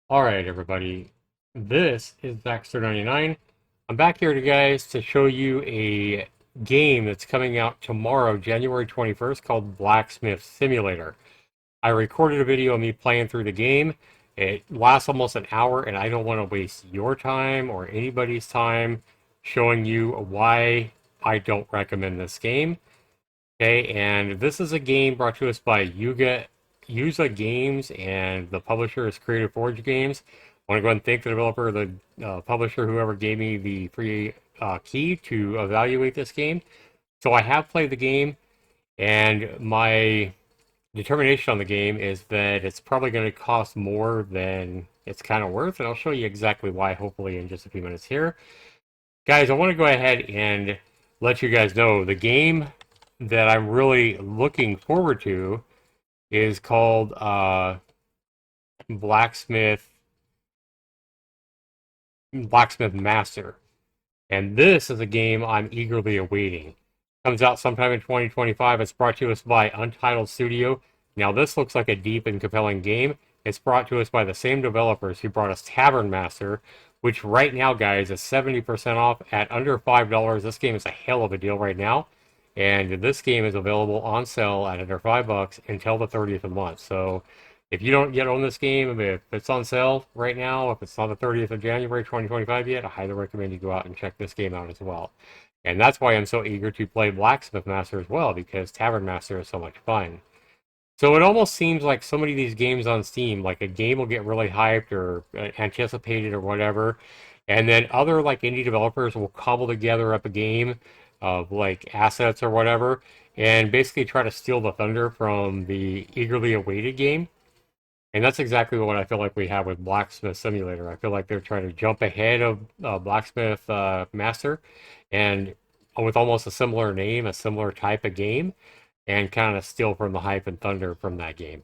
Alright, everybody. This is Baxter99. I'm back here, guys, to show you a game that's coming out tomorrow, January 21st, called Blacksmith Simulator. I recorded a video of me playing through the game. It lasts almost an hour, and I don't want to waste your time or anybody's time showing you why I don't recommend this game. Okay, and this is a game brought to us by Yuza Games, and the publisher is Creative Forge Games. I want to go ahead and thank the developer, the publisher, whoever gave me the free key to evaluate this game. So I have played the game, and my determination on the game is that it's probably going to cost more than it's kind of worth, and I'll show you exactly why, hopefully, in just a few minutes here. Guys, I want to go ahead and let you guys know the game that I'm really looking forward to is called Blacksmith Master. And this is a game I'm eagerly awaiting. Comes out sometime in 2025. It's brought to us by Untitled Studio. Now this looks like a deep and compelling game. It's brought to us by the same developers who brought us Tavern Master, which right now, guys, is 70% off at under $5. This game is a hell of a deal right now. And this game is available on sale at under $5 until the 30th of the month. So if you don't yet own this game, if it's on sale right now, if it's not the 30th of January 2025 yet, I highly recommend you go out and check this game out as well. And that's why I'm so eager to play Blacksmith Master as well, because Tavern Master is so much fun. So it almost seems like so many of these games on Steam, like a game will get really hyped or anticipated or whatever, and then other like indie developers will cobble together up a game of like assets or whatever, and basically try to steal the thunder from the eagerly awaited game. And that's exactly what I feel like we have with Blacksmith Simulator. I feel like they're trying to jump ahead of Blacksmith Master, and with almost a similar name, a similar type of game, and kind of steal from the hype and thunder from that game.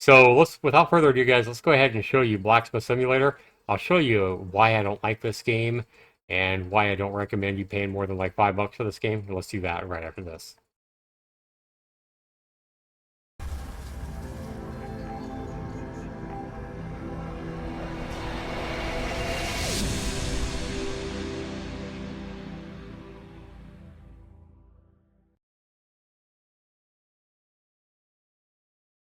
So without further ado, guys, let's go ahead and show you Blacksmith Simulator. I'll show you why I don't like this game and why I don't recommend you paying more than like $5 for this game. And let's do that right after this.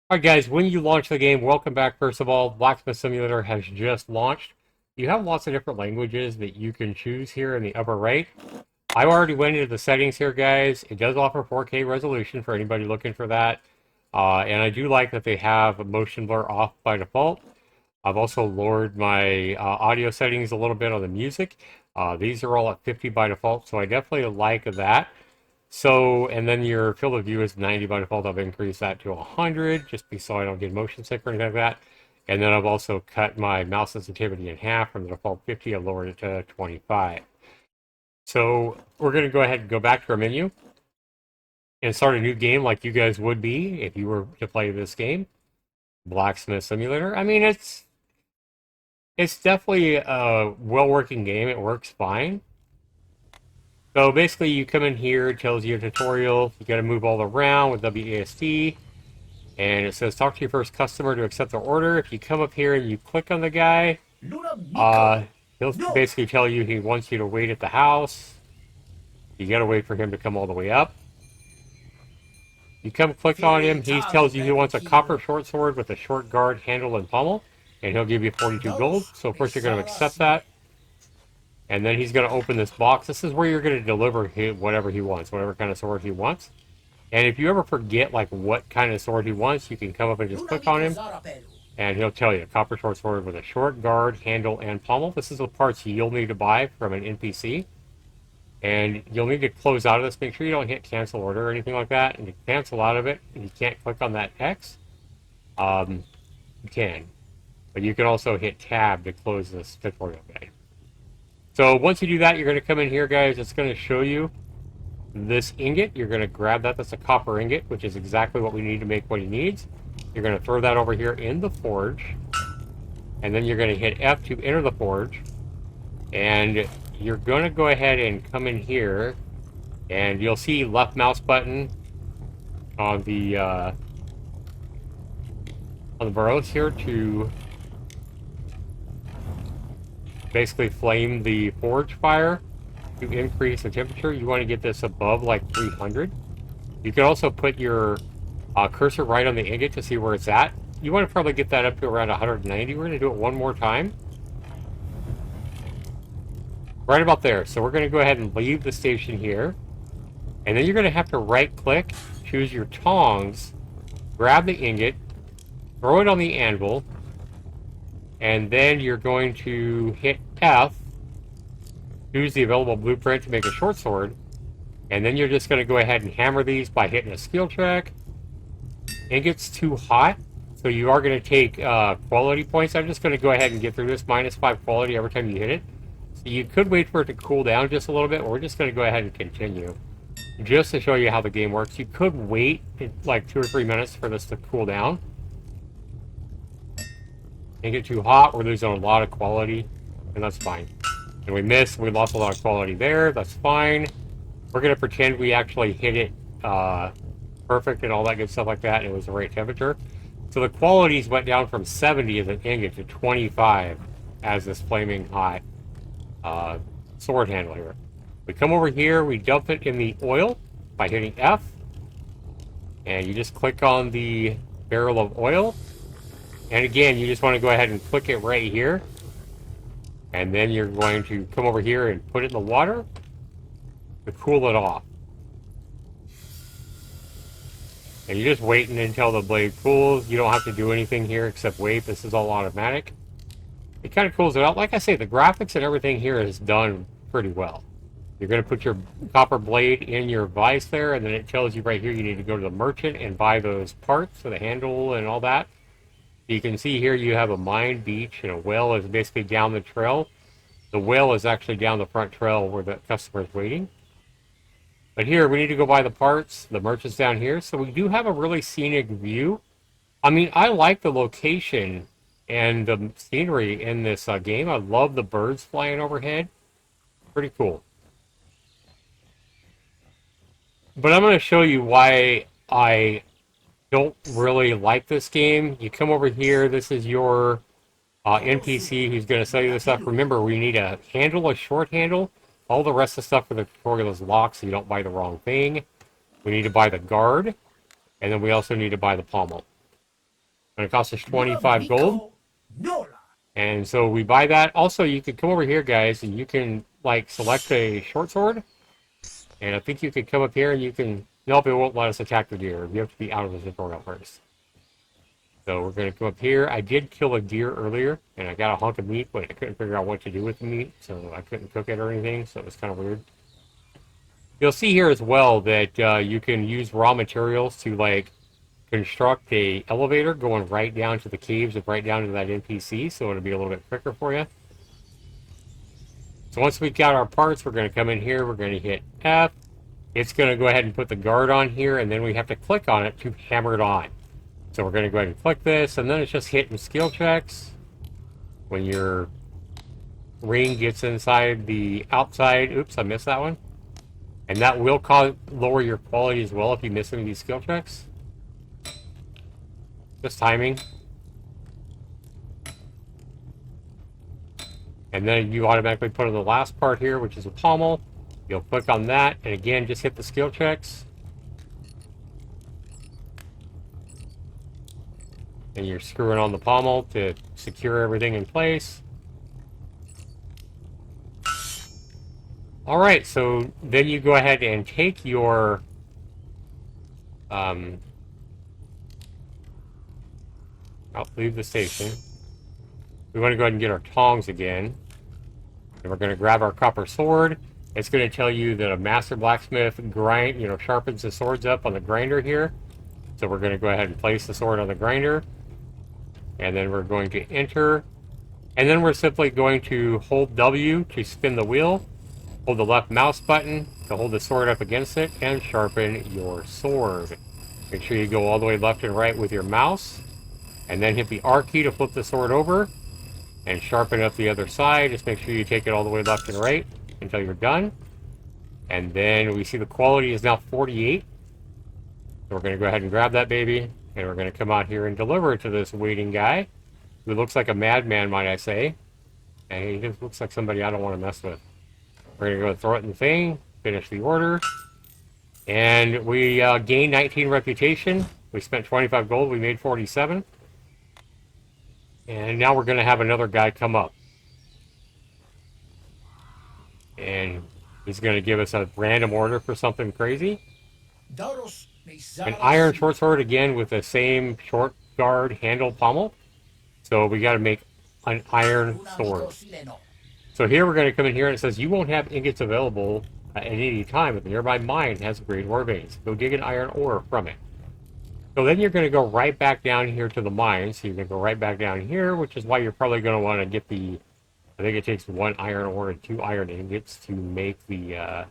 Alright guys, when you launch the game, welcome back first of all. Blacksmith Simulator has just launched. You have lots of different languages that you can choose here in the upper right. I already went into the settings here, guys. It does offer 4K resolution for anybody looking for that. And I do like that they have motion blur off by default. I've also lowered my audio settings a little bit on the music. These are all at 50 by default, so I definitely like that. So, and then your field of view is 90 by default. I've increased that to 100 just so I don't get motion sick or anything like that. And then I've also cut my mouse sensitivity in half from the default 50. I've lowered it to 25. So we're going to go ahead and go back to our menu and start a new game like you guys would be if you were to play this game, Blacksmith Simulator. I mean, it's definitely a well-working game. It works fine. So basically, you come in here, it tells you a tutorial. You got to move all around with WASD. And it says, talk to your first customer to accept their order. If you come up here and you click on the guy, he'll basically tell you he wants you to wait at the house. You got to wait for him to come all the way up. You come click on him, he tells you he wants a copper short sword with a short guard, handle, and pommel. And he'll give you 42 gold. So first you're going to accept that. And then he's going to open this box. This is where you're going to deliver whatever he wants, whatever kind of sword he wants. And if you ever forget like what kind of sword he wants, you can come up and just click on him. And he'll tell you, copper short sword with a short guard, handle, and pommel. This is the parts you'll need to buy from an NPC. And you'll need to close out of this. Make sure you don't hit cancel order or anything like that. And you cancel out of it, and you can't click on that X. You can. But you can also hit tab to close this tutorial guide. So once you do that, you're going to come in here, guys. It's going to show you this ingot. You're going to grab that. That's a copper ingot, which is exactly what we need to make what he needs. You're going to throw that over here in the forge. And then you're going to hit F to enter the forge. And you're going to go ahead and come in here. And you'll see left mouse button on the burrows here to basically flame the forge fire to increase the temperature. You want to get this above like 300. You can also put your cursor right on the ingot to see where it's at. You want to probably get that up to around 190. We're going to do it one more time. Right about there. So we're going to go ahead and leave the station here. And then you're going to have to right click, choose your tongs, grab the ingot, throw it on the anvil, and then you're going to hit F, choose the available blueprint to make a short sword, and then you're just going to go ahead and hammer these by hitting a skill check. Ingot's too hot, so you are going to take quality points. I'm just going to go ahead and get through this -5 quality every time you hit it. So you could wait for it to cool down just a little bit, or we're just going to go ahead and continue. Just to show you how the game works, you could wait like 2 or 3 minutes for this to cool down. Didn't get too hot, we're losing a lot of quality, and that's fine. And we lost a lot of quality there, that's fine. We're going to pretend we actually hit it perfect and all that good stuff like that, and it was the right temperature. So the qualities went down from 70 as an ingot to 25 as this flaming hot sword handle here. We come over here, we dump it in the oil by hitting F, and you just click on the barrel of oil, and again you just want to go ahead and click it right here, and then you're going to come over here and put it in the water to cool it off. And you're just waiting until the blade cools. You don't have to do anything here except wait. This is all automatic. It kind of cools it out. Like I say, the graphics and everything here is done pretty well. You're going to put your copper blade in your vise there, and then it tells you right here you need to go to the merchant and buy those parts for the handle and all that. You can see here you have a mine, beach, and a well is basically down the trail. The well is actually down the front trail where the customer is waiting. But here, we need to go buy the parts. The merchant's down here, so we do have a really scenic view. I mean, I like the location and the scenery in this game. I love the birds flying overhead. Pretty cool. But I'm going to show you why I don't really like this game. You come over here, this is your NPC who's going to sell you this stuff. Remember, we need a handle, a short handle. All the rest of the stuff for the tutorial is locked, so you don't buy the wrong thing. We need to buy the guard, and then we also need to buy the pommel. And it costs us 25 gold. And so we buy that. Also, you can come over here, guys, and you can, like, select a short sword. And I think you could come up here and you can... Nope, it won't let us attack the deer. You have to be out of the tutorial first. So we're going to come up here. I did kill a deer earlier, and I got a hunk of meat, but I couldn't figure out what to do with the meat, so I couldn't cook it or anything, so it was kind of weird. You'll see here as well that you can use raw materials to, like, construct a elevator going right down to the caves and right down to that NPC, so it'll be a little bit quicker for you. So once we've got our parts, we're going to come in here, we're going to hit F. It's going to go ahead and put the guard on here, and then we have to click on it to hammer it on. So we're going to go ahead and click this, and then it's just hitting skill checks. When your ring gets inside the outside, oops, I missed that one. And that will lower your quality as well if you miss any of these skill checks. Just timing. And then you automatically put on the last part here, which is a pommel. You'll click on that, and again, just hit the skill checks. And you're screwing on the pommel to secure everything in place. Alright, so then you go ahead and take your I'll leave the station. We want to go ahead and get our tongs again. And we're going to grab our copper sword. It's going to tell you that a master blacksmith sharpens the swords up on the grinder here. So we're going to go ahead and place the sword on the grinder. And then we're going to enter. And then we're simply going to hold W to spin the wheel. Hold the left mouse button to hold the sword up against it and sharpen your sword. Make sure you go all the way left and right with your mouse. And then hit the R key to flip the sword over. And sharpen up the other side. Just make sure you take it all the way left and right until you're done. And then we see the quality is now 48. So we're going to go ahead and grab that baby. And we're going to come out here and deliver it to this waiting guy. Who looks like a madman, might I say. And he just looks like somebody I don't want to mess with. We're going to go throw it in the thing, finish the order. And we gained 19 reputation. We spent 25 gold. We made 47. And now we're going to have another guy come up. And he's going to give us a random order for something crazy. An iron short sword again with the same short guard handle pommel. So we got to make an iron sword. So here we're going to come in here and it says you won't have ingots available at any time, but the nearby mine has great ore veins. Go dig an iron ore from it. So then you're going to go right back down here to the mine. So you're going to go right back down here, which is why you're probably going to want to get the, I think it takes 1 iron ore and 2 iron ingots to make the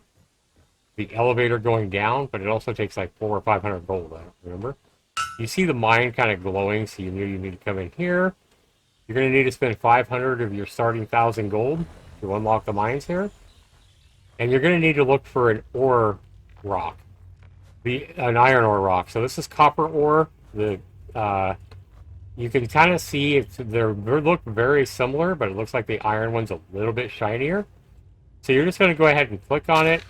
elevator going down, but it also takes like 400 or 500 gold, remember? You see the mine kind of glowing, so you knew you need to come in here. You're going to need to spend 500 of your starting 1,000 gold to unlock the mines here. And you're going to need to look for an ore rock. An iron ore rock. So this is copper ore. You can kind of see they look very similar, but it looks like the iron one's a little bit shinier. So you're just going to go ahead and click on it.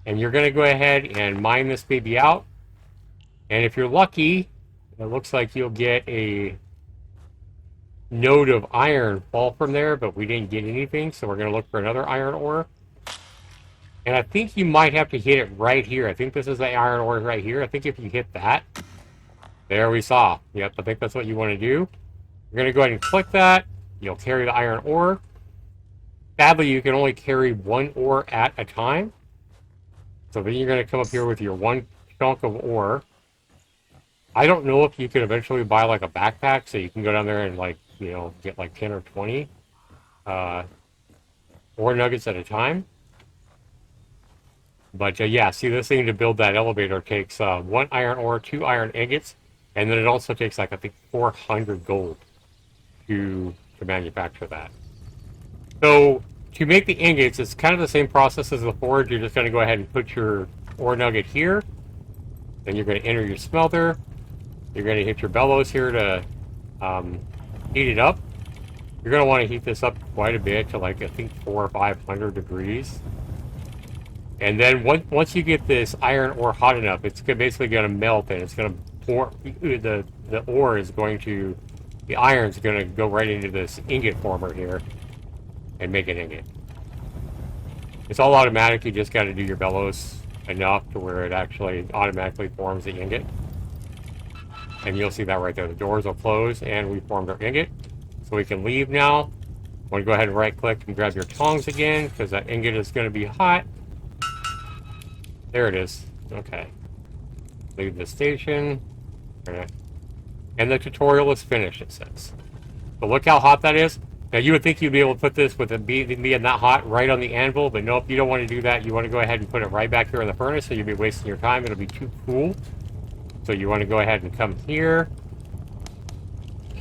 And you're going to go ahead and mine this baby out. And if you're lucky, it looks like you'll get a node of iron fall from there, but we didn't get anything, so we're going to look for another iron ore. And I think you might have to hit it right here. I think this is the iron ore right here. I think if you hit that, there we saw. Yep, I think that's what you want to do. You're going to go ahead and click that. You'll carry the iron ore. Sadly, you can only carry 1 ore at a time. So then you're going to come up here with your 1 chunk of ore. I don't know if you can eventually buy like a backpack so you can go down there and like, you know, get like 10 or 20 ore nuggets at a time. But yeah, see, this thing to build that elevator takes 1 iron ore, 2 iron ingots, and then it also takes like, I think, 400 gold to manufacture that. So to make the ingots, it's kind of the same process as the forge. You're just going to go ahead and put your ore nugget here. Then you're going to enter your smelter. You're going to hit your bellows here to heat it up. You're going to want to heat this up quite a bit to like, I think, 400 or 500 degrees. And then once you get this iron ore hot enough, it's basically going to melt and it's going to pour, the ore is going to, the iron's going to go right into this ingot former here and make an ingot. It's all automatic. You just got to do your bellows enough to where it actually automatically forms the ingot. And you'll see that right there. The doors will close and we formed our ingot. So we can leave now. I'm going to go ahead and right click and grab your tongs again because that ingot is going to be hot. There it is. Okay. Leave the station. And the tutorial is finished, it says. But look how hot that is. Now you would think you'd be able to put this with it being that hot right on the anvil, but nope, you don't want to do that. You want to go ahead and put it right back here in the furnace, so you'll be wasting your time. It'll be too cool. So you want to go ahead and come here.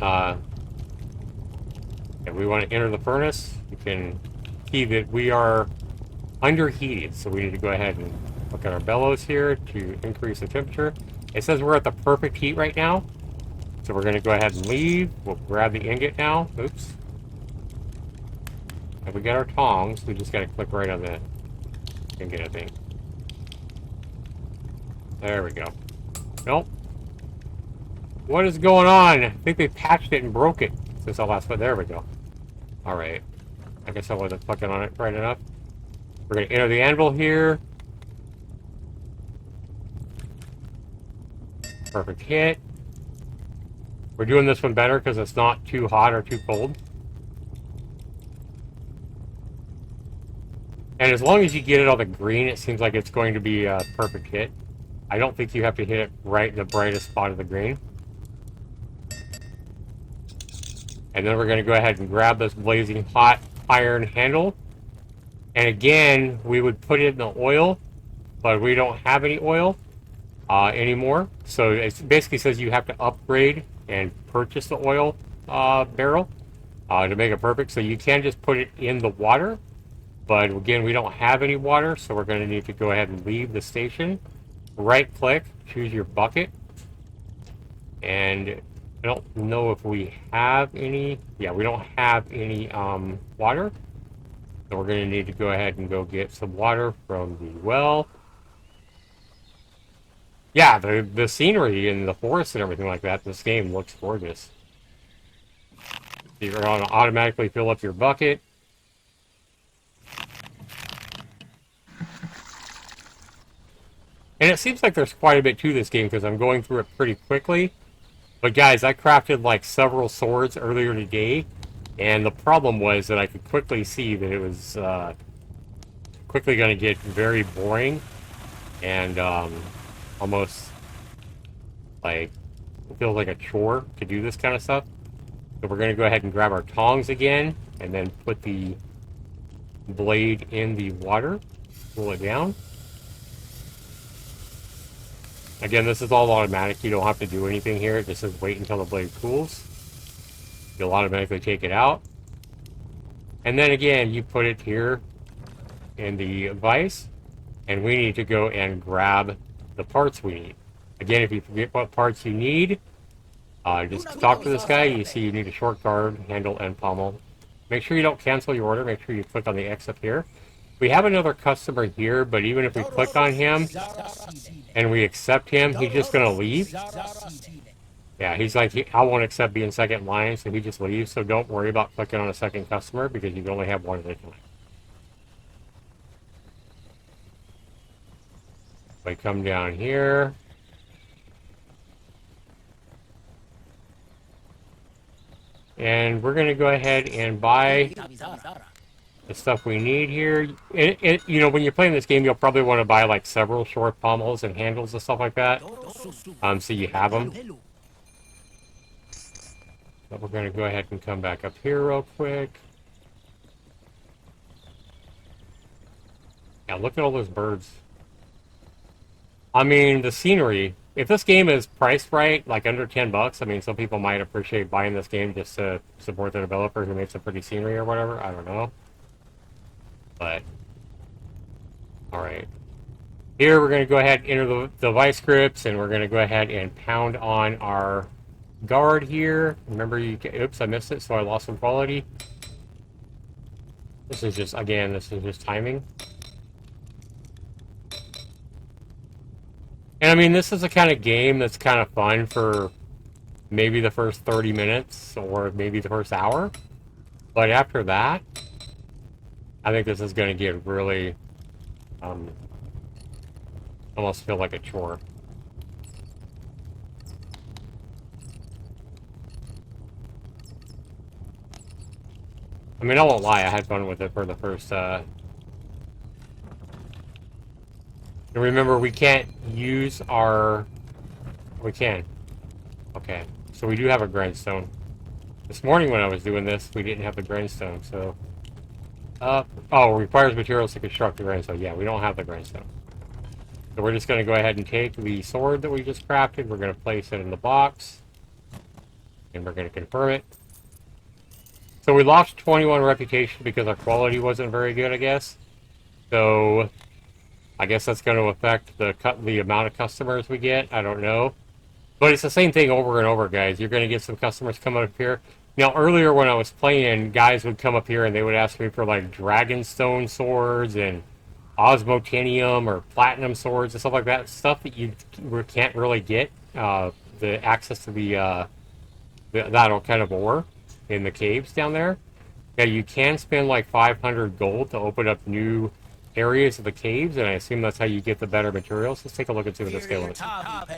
And we want to enter the furnace. You can see that we are underheated, so we need to go ahead and look at our bellows here to increase the temperature. It says we're at the perfect heat right now. So we're going to go ahead and leave. We'll grab the ingot now. Oops. And we got our tongs. We just got to click right on the ingot, I think. There we go. Nope. What is going on? I think they patched it and broke it since I last put. There we go. Alright. I guess I wasn't fucking on it right enough. We're going to enter the anvil here. Perfect hit. We're doing this one better because it's not too hot or too cold. And as long as you get it on the green, it seems like it's going to be a perfect hit. I don't think you have to hit it right in the brightest spot of the green. And then we're going to go ahead and grab this blazing hot iron handle. And again, we would put it in the oil, but we don't have any oil anymore. So it basically says you have to upgrade and purchase the oil barrel to make it perfect. So you can just put it in the water. But again, we don't have any water, so we're going to need to go ahead and leave the station. Right click, choose your bucket. And I don't know if we have any. Yeah, we don't have any water. So we're going to need to go ahead and go get some water from the well. Yeah, the scenery and the forest and everything like that, this game looks gorgeous. You're going to automatically fill up your bucket. And it seems like there's quite a bit to this game because I'm going through it pretty quickly. But guys, I crafted like several swords earlier today, and the problem was that I could quickly see that it was quickly going to get very boring and almost like it feels like a chore to do this kind of stuff. So we're going to go ahead and grab our tongs again and then put the blade in the water, pull it down. Again, this is all automatic. You don't have to do anything here. It just says wait until the blade cools. You'll automatically take it out. And then again, you put it here in the vise. And we need to go and grab the parts we need. Again, if you forget what parts you need, just talk to this guy. You see you need a short guard, handle, and pommel. Make sure you don't cancel your order. Make sure you click on the X up here. We have another customer here, but even if we click on him and we accept him, he's just going to leave. Yeah, he's like, I won't accept being second in line, so he just leaves. So don't worry about clicking on a second customer because you can only have one at a time. We come down here. And we're going to go ahead and buy the stuff we need here. You know, when you're playing this game, you'll probably want to buy like several short pommels and handles and stuff like that. So you have them. But we're going to go ahead and come back up here real quick. Yeah, look at all those birds. I mean, the scenery. If this game is priced right, like under $10, I mean, some people might appreciate buying this game just to support the developer who makes some pretty scenery or whatever. I don't know. But, alright. Here, we're going to go ahead and enter the vice scripts, and we're going to go ahead and pound on our guard here. Remember, oops, I missed it, so I lost some quality. This is just, again, this is just timing. And I mean, this is the kind of game that's kind of fun for maybe the first 30 minutes or maybe the first hour. But after that, I think this is going to get really, almost feel like a chore. I mean, I won't lie, I had fun with it for the first, and remember, we can't use our... We can. Okay. So we do have a grindstone. This morning when I was doing this, we didn't have the grindstone, so... oh, requires materials to construct the grindstone. Yeah, we don't have the grindstone. So we're just going to go ahead and take the sword that we just crafted. We're going to place it in the box. And we're going to confirm it. So we lost 21 reputation because our quality wasn't very good, I guess. So... I guess that's going to affect the amount of customers we get. I don't know. But it's the same thing over and over, guys. You're going to get some customers coming up here. Now, earlier when I was playing, guys would come up here and they would ask me for, like, Dragonstone swords and Osmotinium or Platinum swords and stuff like that. Stuff that you can't really get the access to that kind of ore in the caves down there. Yeah, you can spend, like, 500 gold to open up new areas of the caves, and I assume that's how you get the better materials. Let's take a look and see what this guy looks like.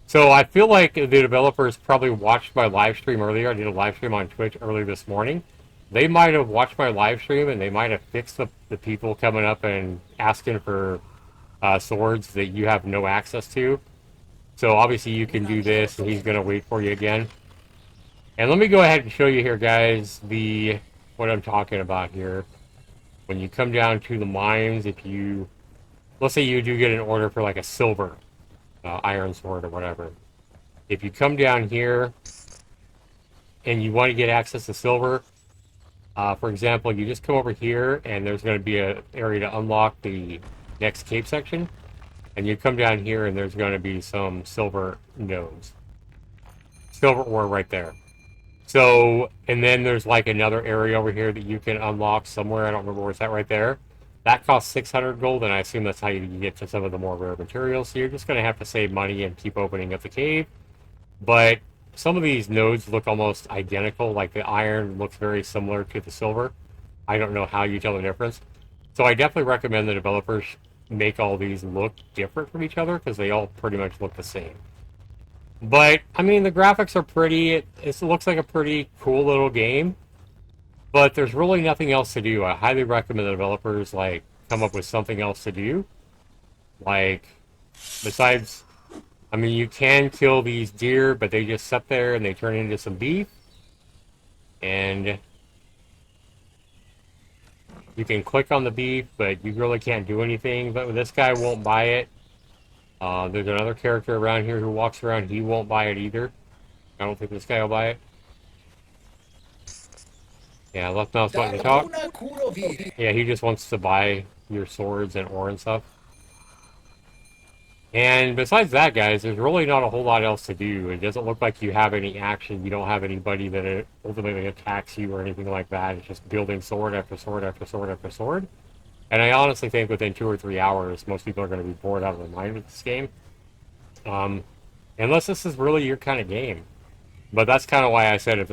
So I feel like the developers probably watched my live stream earlier. I did a live stream on Twitch earlier this morning. They might have watched my live stream, and they might have fixed the people coming up and asking for swords that you have no access to. So obviously you can do this, and he's going to wait for you again. And let me go ahead and show you here, guys, what I'm talking about here. When you come down to the mines, let's say you do get an order for like a silver iron sword or whatever. If you come down here and you want to get access to silver, for example, you just come over here and there's going to be an area to unlock the next cave section. And you come down here and there's going to be some silver nodes. silver ore right there. So, and then there's like another area over here that you can unlock somewhere. I don't remember where it's at right there. That costs 600 gold, and I assume that's how you get to some of the more rare materials. So you're just going to have to save money and keep opening up the cave. But some of these nodes look almost identical. Like the iron looks very similar to the silver. I don't know how you tell the difference. So I definitely recommend the developers make all these look different from each other because they all pretty much look the same. But I mean, the graphics are pretty. It looks like a pretty cool little game. But there's really nothing else to do. I highly recommend the developers like come up with something else to do. Like besides, I mean, you can kill these deer, but they just sit there and they turn into some beef. And you can click on the beef, but you really can't do anything. But this guy won't buy it. There's another character around here who walks around. He won't buy it either. I don't think this guy will buy it. Yeah, left mouse button to talk. Yeah, he just wants to buy your swords and ore and stuff. And besides that, guys, there's really not a whole lot else to do. It doesn't look like you have any action. You don't have anybody that ultimately attacks you or anything like that. It's just building sword after sword after sword after sword. And I honestly think within 2 or 3 hours, most people are going to be bored out of their mind with this game. Unless this is really your kind of game. But that's kind of why I said if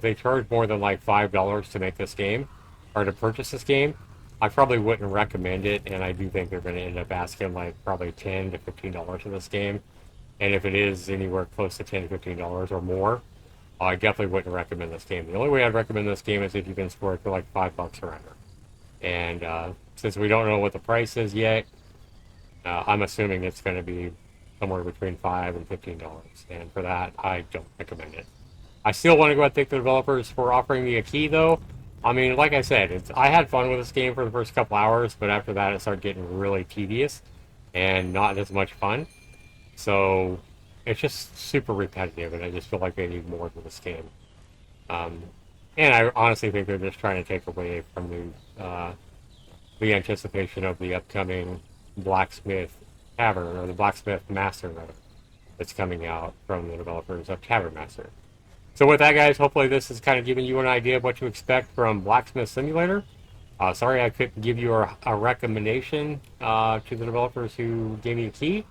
they charge more than like $5 to make this game, or to purchase this game, I probably wouldn't recommend it, and I do think they're going to end up asking like probably $10 to $15 for this game. And if it is anywhere close to $10 to $15 or more, I definitely wouldn't recommend this game. The only way I'd recommend this game is if you can score it for like $5 or under. And since we don't know what the price is yet, I'm assuming it's going to be somewhere between $5 and $15. And for that, I don't recommend it. I still want to go ahead and thank the developers for offering me a key, though. I mean, like I said, I had fun with this game for the first couple hours, but after that, it started getting really tedious and not as much fun. So it's just super repetitive, and I just feel like they need more for this game. And I honestly think they're just trying to take away from the anticipation of the upcoming Blacksmith Tavern, or the Blacksmith Master, rather, that's coming out from the developers of Tavern Master. So with that, guys, hopefully this is kind of giving you an idea of what to expect from Blacksmith Simulator. Sorry I couldn't give you a recommendation to the developers who gave me a key,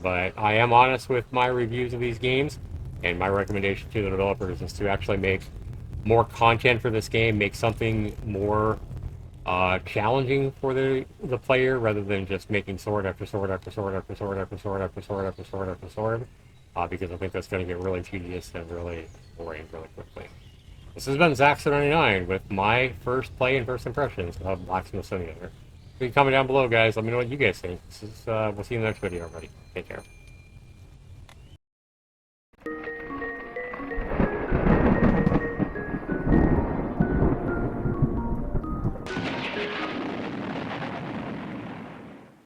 but I am honest with my reviews of these games, and my recommendation to the developers is to actually make more content for this game, make something more challenging for the player, rather than just making sword after sword after sword after sword after sword after sword after sword after sword, because I think that's going to get really tedious and really boring really quickly. This has been Zaxxer99 with my first play and first impressions of Blacksmith Simulator. You can comment down below, guys. Let me know what you guys think. We'll see you in the next video, everybody. Take care.